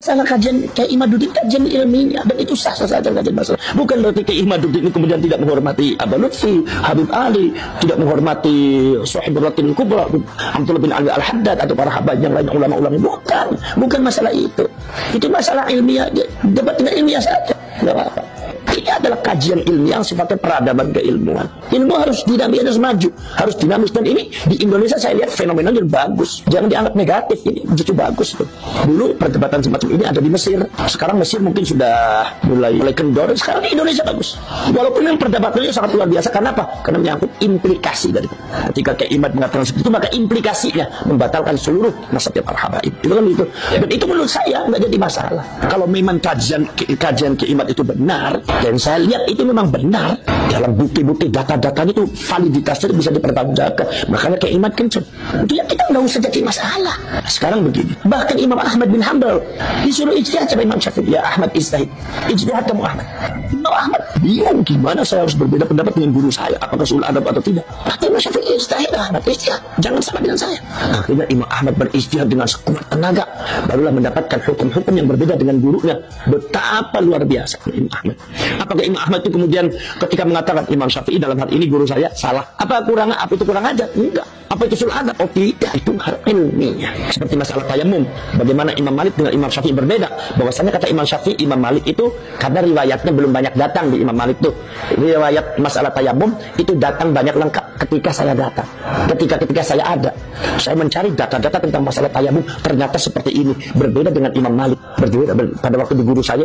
Salah kajian Kiai Imaduddin, kajian ilmiah, dan itu sah saja kajian masalah. Bukan berarti Kiai Imaduddin ini kemudian tidak menghormati Abba Lutfi, Habib Ali, tidak menghormati Sahibul Kubra, Abdullah bin Ali Al-Haddad atau para habaib yang lain, ulama-ulama. Bukan masalah itu. Itu masalah ilmiah, debat dengan ilmiah saja. Tidak apa-apa. Ini adalah kajian ilmiah yang sifatnya peradaban keilmuan. Ilmu harus dinamis, harus maju, harus dinamis. Dan ini di Indonesia saya lihat fenomenanya bagus. Jangan dianggap negatif, ini justru bagus tuh. Dulu perdebatan semacam ini ada di Mesir. Sekarang Mesir mungkin sudah mulai kendor. Sekarang di Indonesia bagus. Walaupun yang perdebatannya sangat luar biasa. Karena apa? Karena menyangkut implikasi dari itu. Ketika Kiai Imad mengatakan seperti itu, maka implikasinya membatalkan seluruh nasabnya para habaib. Itu kan itu. Dan itu menurut saya nggak jadi masalah. Kalau memang kajian Kiai Imad itu benar, dan saya lihat itu memang benar dalam bukti-bukti data-datanya itu validitasnya bisa dipertanggungjawabkan. Makanya Kiai Imad kenceng. Itu ya kita nggak usah jadi masalah. Sekarang begini. Bahkan Imam Ahmad bin Hanbal disuruh ijtihad sama Imam Syafi'i. Ya Ahmad ijtihad. Ijtihad kamu Ahmad. Imam Ahmad bingung gimana saya harus berbeda pendapat dengan guru saya. Apakah sul adab atau tidak. Kata Imam Syafi'i ijtihad Ahmad. Ijtihad. Jangan sama dengan saya. Akhirnya Imam Ahmad berijtihad dengan sekuat tenaga. Barulah mendapatkan hukum-hukum yang berbeda dengan gurunya. Betapa luar biasa Imam Ahmad. Apakah Imam Ahmad itu kemudian ketika mengatakan Imam Syafi'i dalam hal ini guru saya salah? Apa itu kurang ajar? Enggak. Apa itu sul adab? Oh tidak, itu hal ilmiah. Seperti masalah tayamum. Bagaimana Imam Malik dengan Imam Syafi'i berbeda? Bahwasanya kata Imam Syafi'i, Imam Malik itu karena riwayatnya belum banyak datang di Imam Malik tuh. Riwayat masalah tayamum itu datang banyak lengkap ketika saya datang. Ketika saya ada. Saya mencari data-data tentang masalah tayamum, ternyata seperti ini. Berbeda dengan Imam Malik. Berbeda pada waktu di guru saya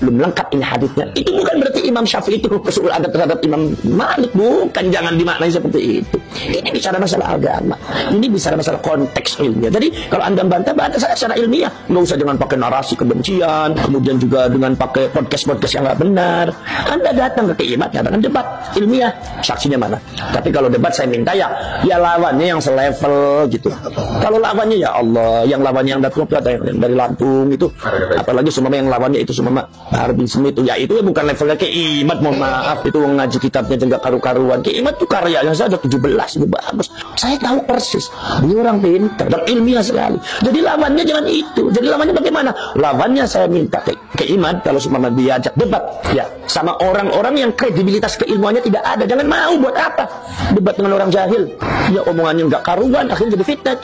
belum lengkap ini hadisnya. Itu bukan berarti Imam Syafi'i itu sul adab terhadap Imam Malik. Bukan, jangan dimaknai seperti itu. Ini bicara masalah agama. Ini bicara masalah konteks ilmiah. Jadi kalau Anda bantah saya secara ilmiah. Nggak usah dengan pakai narasi kebencian, kemudian juga dengan pakai podcast yang nggak benar. Anda datang ke Kiai Imad, katakan debat ilmiah. Saksinya mana? Tapi kalau debat saya minta ya lawannya yang selevel gitu. Kalau lawannya ya Allah, yang lawannya yang dari Lampung itu, apalagi semua yang lawannya itu semua Harbisme itu, ya itu ya bukan levelnya Kiai Imad, mohon maaf, itu ngaji kitabnya juga karu-karuan. Kiai Imad itu karyanya saja 17 itu bagus. Saya tahu persis, dia orang pintar dan ilmiah sekali. Jadi lawannya jangan itu. Jadi lawannya bagaimana? Lawannya saya minta ke Imad kalau semua diajak debat ya sama orang-orang yang kredibilitas keilmuannya tidak ada. Jangan mau, buat apa debat dengan orang jahil? Ya omongannya nggak karuan, akhirnya jadi fitnah.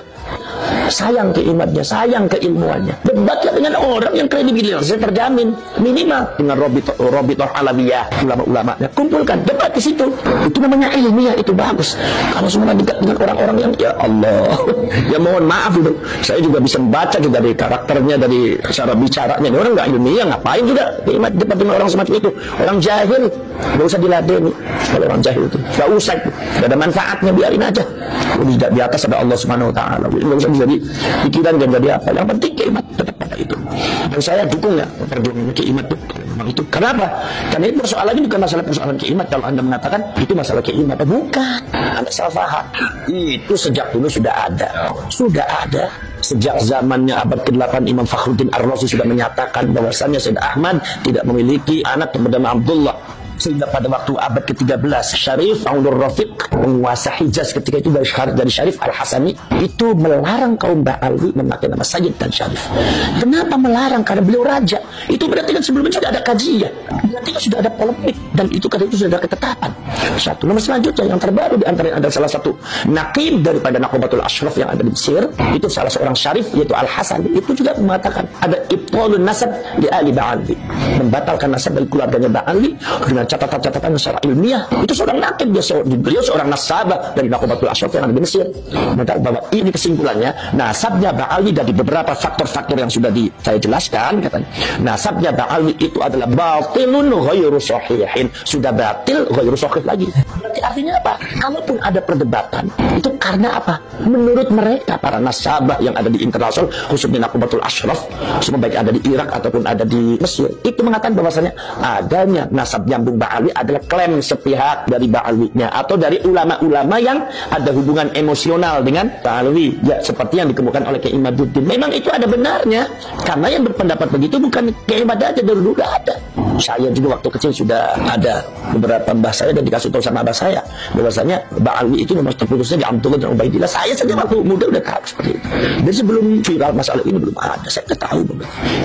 Sayang ke imannya, sayang ke ilmuannya. Debatlah dengan orang yang kredibilitasnya terjamin, minimal dengan Robitoh Alawiyah, ulama-ulamanya. Kumpulkan, debat di situ. Itu namanya ilmiah, itu bagus. Kalau semua dekat dengan orang-orang yang ya Allah, ya mohon maaf itu. Saya juga bisa membaca juga dari karakternya, dari cara bicaranya. Orang nggak ilmiah, ngapain juga debat dengan orang semacam itu? Orang jahil, nggak usah diladeni. Kalau orang jahil itu, nggak usah itu. Nggak ada manfaatnya, biarin aja. Di atas ada Allah Subhanahu Wa Taala. Nggak usah jadi pikiran dan jadi apa. Yang penting Kiai Imad tetap pada itu. Dan saya dukung ya perjuangan Kiai Imad memang itu. Kenapa? Karena itu persoalannya bukan masalah persoalan Kiai Imad. Kalau Anda mengatakan itu masalah Kiai Imad, bukan. Anda salah paham. Itu sejak dulu sudah ada. Sudah ada. Sejak zamannya abad ke-8 Imam Fakhruddin Ar-Razi sudah menyatakan bahwasannya Sayyid Ahmad tidak memiliki anak yang bernama Abdullah. Sehingga pada waktu abad ke-13 Syarif Aulur Rafiq penguasa Hijaz ketika itu dari Syarif Al-Hasani itu melarang kaum Ba'alwi memakai nama Sayyid dan Syarif. Kenapa melarang? Karena beliau raja. Itu berarti kan sebelumnya sudah ada kajian, berarti kan sudah ada polemik, dan itu karena itu sudah ada ketetapan. Satu. Nomor selanjutnya yang terbaru di antara ada salah satu naqib daripada Naqibatul Ashraf yang ada di Mesir, itu salah seorang Syarif yaitu Al-Hasani, itu juga mengatakan ada ibtalun nasab di ahli Ba'alwi, membatalkan nasab dari keluarganya Ba'alwi dengan catatan-catatan secara ilmiah. Itu seorang naqib, beliau seorang nasabah dari Naqibatul Ashraf yang ada di Mesir. Mengatakan bahwa ini kesimpulannya, nasabnya Ba'alwi dari beberapa faktor-faktor yang sudah saya jelaskan, katanya nasabnya Ba'alwi itu adalah batilun ghairu sahihin, sudah batil ghairu sahih lagi. Berarti artinya apa? Kalaupun ada perdebatan itu karena apa? Menurut mereka para nasabah yang ada di internasional, khususnya Naqibatul Ashraf, semua baik ada di Irak ataupun ada di Mesir, itu mengatakan bahwasanya adanya nasab nyambung Ba'alwi adalah klaim sepihak dari Ba'alwinya atau dari ulama-ulama yang ada hubungan emosional dengan Ba'alwi, ya seperti yang dikemukakan oleh Kiai Imaduddin. Memang itu ada benarnya, karena yang berpendapat begitu bukan Kiai Imad aja, dulu ada. Saya juga waktu kecil sudah ada beberapa mbah saya dan dikasih tahu sama abah saya bahwasanya Ba'alwi itu nomor terputusnya di Abdullah dan Ubaidillah. Saya saja waktu muda udah tahu seperti itu. Dan sebelum viral masalah ini belum ada, saya udah tahu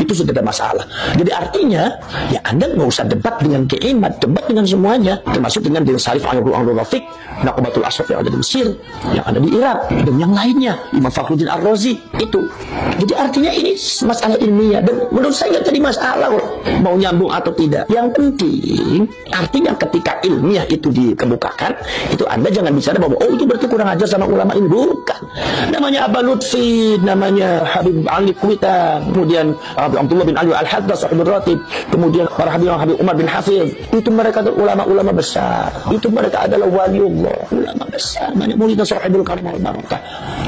itu sudah ada masalah. Jadi artinya ya Anda nggak usah debat dengan Kiai Imad, debat dengan semuanya, termasuk dengan Din Sarif Anurul Rafiq, Naqabatul Ashraf yang ada di Mesir, yang ada di Irak, dan yang lainnya, Imam Fakhruddin Ar-Razi itu. Jadi artinya ini masalah ilmiah, dan menurut saya nggak jadi masalah mau nyambung atau tidak. Yang penting artinya ketika ilmiah itu dikemukakan, itu Anda jangan bicara bahwa oh itu berarti kurang ajar sama ulama ini. Bukan. Namanya Aba Lutfi, namanya Habib Ali Kuitang, kemudian Abdullah bin Ali Al-Haddad Sahibul Ratib, kemudian para Habib Umar bin Hafiz, itu mereka ulama-ulama besar, itu mereka adalah waliullah, ulama besar, banyak muridnya Sahibul Karimah Barakah.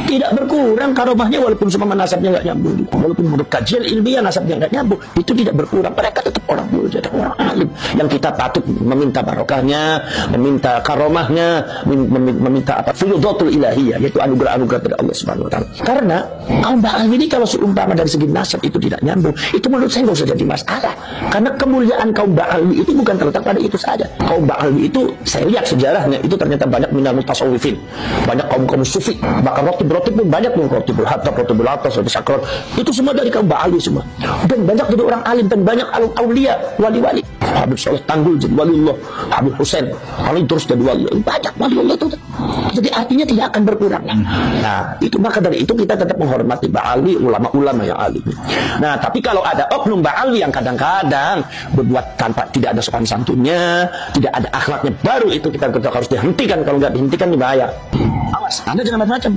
Tidak berkurang karomahnya walaupun semua nasabnya nggak nyambung, walaupun menurut kajian ilmiah nasabnya nggak nyambung, itu tidak berkurang. Mereka tetap orang mulia, orang alim yang kita patut meminta barokahnya, meminta karomahnya, meminta apa fuyudatul ilahiyah, yaitu anugerah-anugerah dari Allah Subhanahu wa taala. Karena kaum Ba'alwi ini kalau seumpama dari segi nasab itu tidak nyambung, itu menurut saya nggak usah jadi masalah. Karena kemuliaan kaum Ba'alwi itu bukan terletak pada itu saja. Kaum Ba'alwi itu saya lihat sejarahnya itu ternyata banyak minal mutasawwifin, banyak kaum sufi, bahkan rotib pun banyak, rotibul hatta, rotibul atas, rotibul sakron, itu semua dari kaum Ba'alwi semua. Dan banyak dari orang alim dan banyak aulia, wali-wali. Habib Saleh Tanggul jadi waliullah, Habib Husain Ali terus jadi wali, banyak waliullah itu. Jadi artinya tidak akan berkurang. Nah, itu maka dari itu kita tetap menghormati Ba'alwi, ulama-ulama yang alim. Nah, tapi kalau ada oknum Ba'alwi yang kadang-kadang berbuat tanpa tidak ada sopan santunnya, tidak ada akhlaknya, baru itu kita harus dihentikan. Kalau nggak dihentikan ini bahaya. Awas, Anda jangan macam-macam.